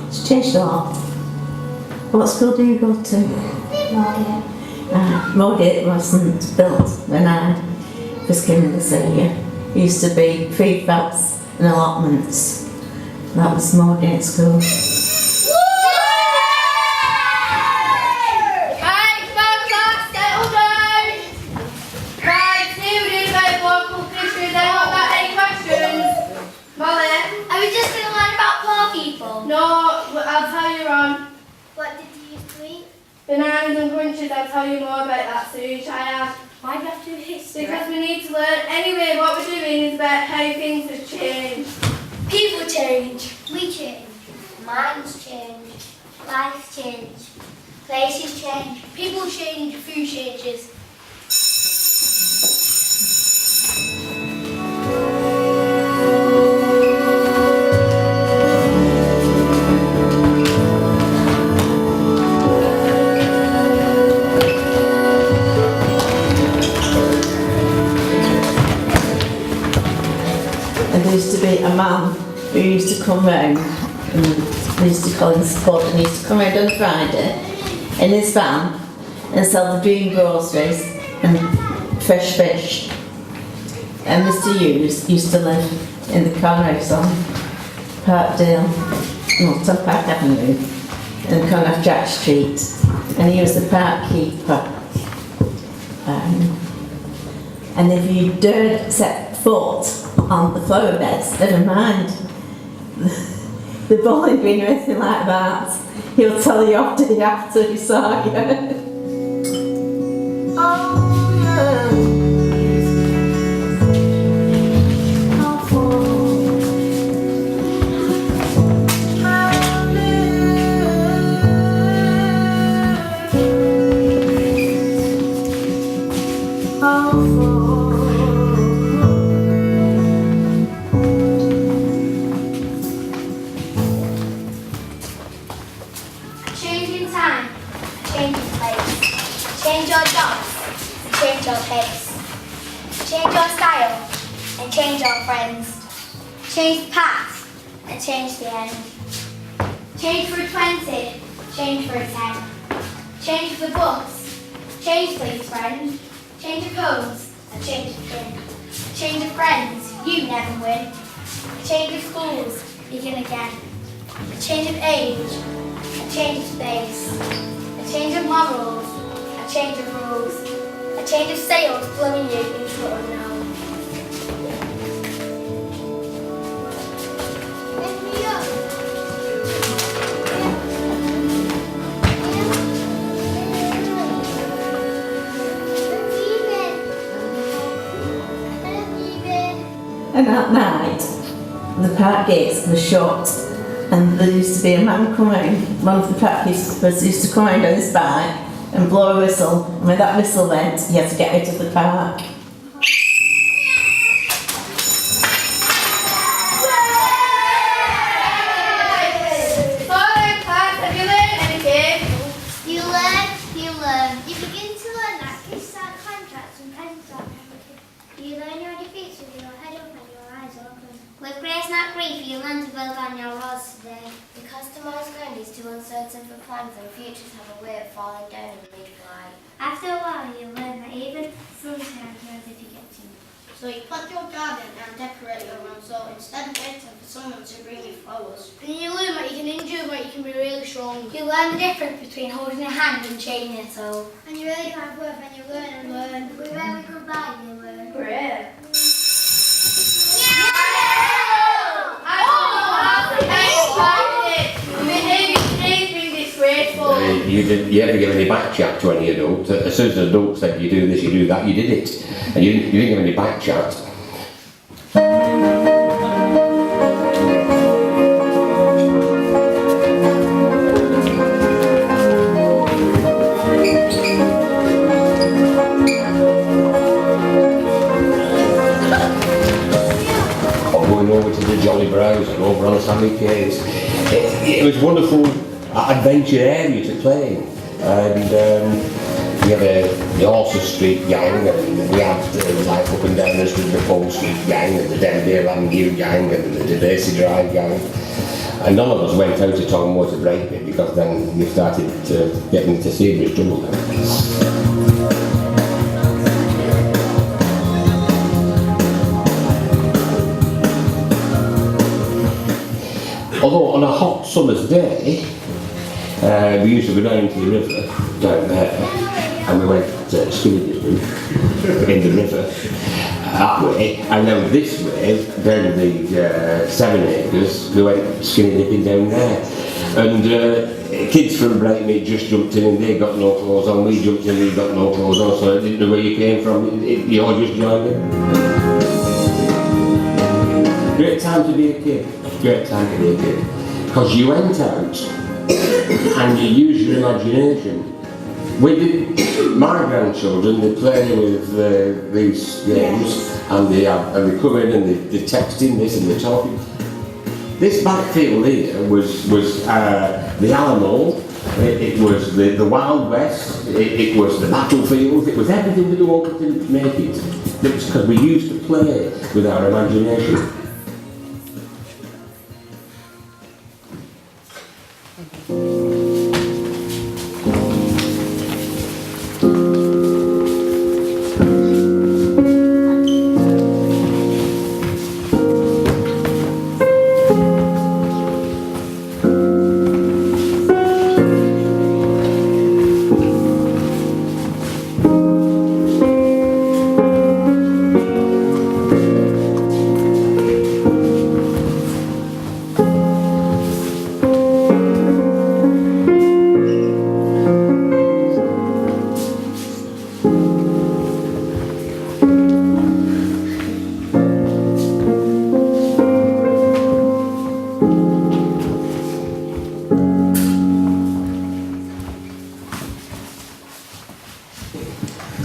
It's changed a lot. What school do you go to? Margate. Moorgate wasn't built when I first came in this area. It used to be prefabs and allotments. That was Moorgate School. No, I'll tell you, Ron. What did you used to eat? Bananas and crunches, I'll tell you more about that soon, child. Why do you have to do history? Because we need to learn. Anyway, what we're doing is about how things have changed. People change. We change. Minds change. Life change. Places change. People change. Food changes. And there used to be a man who used to come round, and we used to call him Spud, and he used to come round on a Friday in his van and sell the green groceries and fresh fish. And Mr. Hughes used to live in the corner house on Parkdale, no, it's on Park Avenue, in the corner of Jack Street, and he was the park keeper. And if you dared set foot on the flower beds, never mind the bowling green or anything like that, he'll tell you after he saw you. Changing time, changing place. Change your jobs, change your pace. Change your style, and change your friends. Change the past, and change the end. Change for a 20, change for a 10. Change for the bus, change please friend. Change of homes, and change of kin. Change of friends, you never win. A change of schools, begin again. A change of age, a change of space, a change of morals, a change of rules, a change of sails blowing you into the unknown. Lift me up. And at night, the park gates were shut, and there used to be a man coming, one of the park keepers used to come around on his bike and blow a whistle, and when that whistle went, he had to get out of the park. You learn. You begin to learn that kids start contracts and presents are everything. You learn your defeats with your head up and your eyes open. With grace, not grief, you learn to build on your roads today. Because tomorrow's ground is too uncertain for plans and futures have a way of falling down in mid-flight. After a while, you learn that even sunshine grows if you get too much. So you plant your garden and decorate your room. So instead of waiting for someone to bring you flowers. And you learn that you can endure, but you can be really strong. You learn the difference between holding a hand and chaining it. So. And you really do have work when you learn and learn. We're very good by you, learn. Great. You never give any back chat to any adult. As soon as an adult said you do this, you do that, you did it. And you didn't give any back chat. Or going over to the Jolly Brows and over on Sammy Caves. It was wonderful adventure area to play in. And we had the Orsa Street gang, and we had like up and down us with the Pole Street gang, and the Denville Avenue gang, and the Devasey Drive gang. And none of us went out to Tonge to break it, because then we started getting into serious trouble. Although on a hot summer's day, we used to go down to the river down there, and we went swimming in the river that way, and then this way, down the 7 acres, we went skinny dipping down there. And kids from Brightmead just jumped in and they got no clothes on, we jumped in, we got no clothes on, so I didn't know where you came from, you all just joined in. Great time to be a kid. Great time to be a kid, because you went out and you used your imagination. My grandchildren, they play with these games, and they come in and they texting this and they're talking. This backfield here was the Alamo, it was the Wild West, it was the battlefield, it was everything that you wanted to make it. It was because we used to play with our imagination.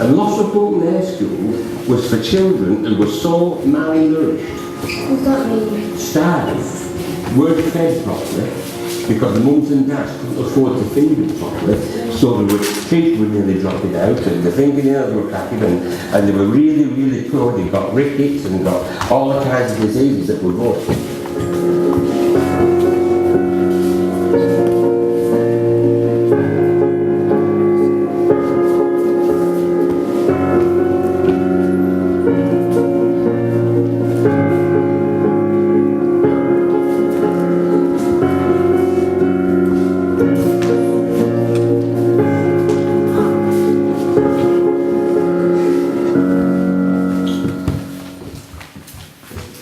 And Lossop Open Air School was for children who were so malnourished, starving, weren't fed properly, because the mums and dads couldn't afford to feed them properly, so they were, teeth were nearly dropping out, and the fingernails were cracking, and they were really, really poor. They got rickets and got all the kinds of diseases that were going.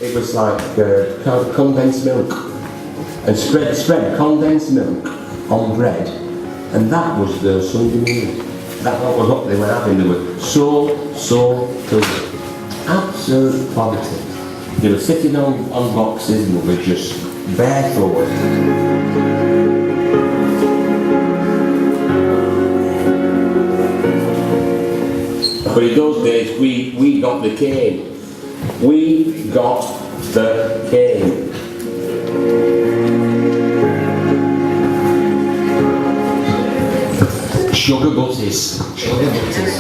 It was like condensed milk, and spread condensed milk on bread, and that was their Sunday meal. That was what they were having. They were so hungry, absolute poverty. They were sitting on boxes and they were just barefoot. But in those days, we got the cane. We got the cane. Sugar butties. Sugar butties.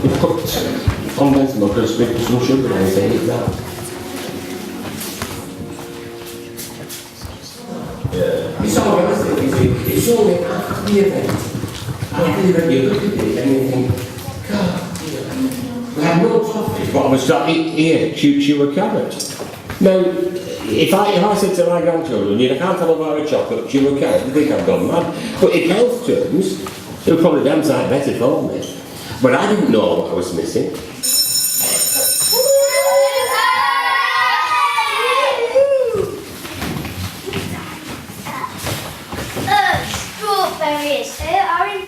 We put condensed milk and sprinkled some sugar and say it that. Yeah. It's all right, it's only after the event. After the event, you look at it and you think, God, we had no But I was like, here, chew a carrot. Now, if I said to my grandchildren, I can't have a bar of chocolate, chew a carrot, they think I've gone mad. But in health terms, it would probably damn sight better for me. But I didn't know what I was missing. Strawberries, orange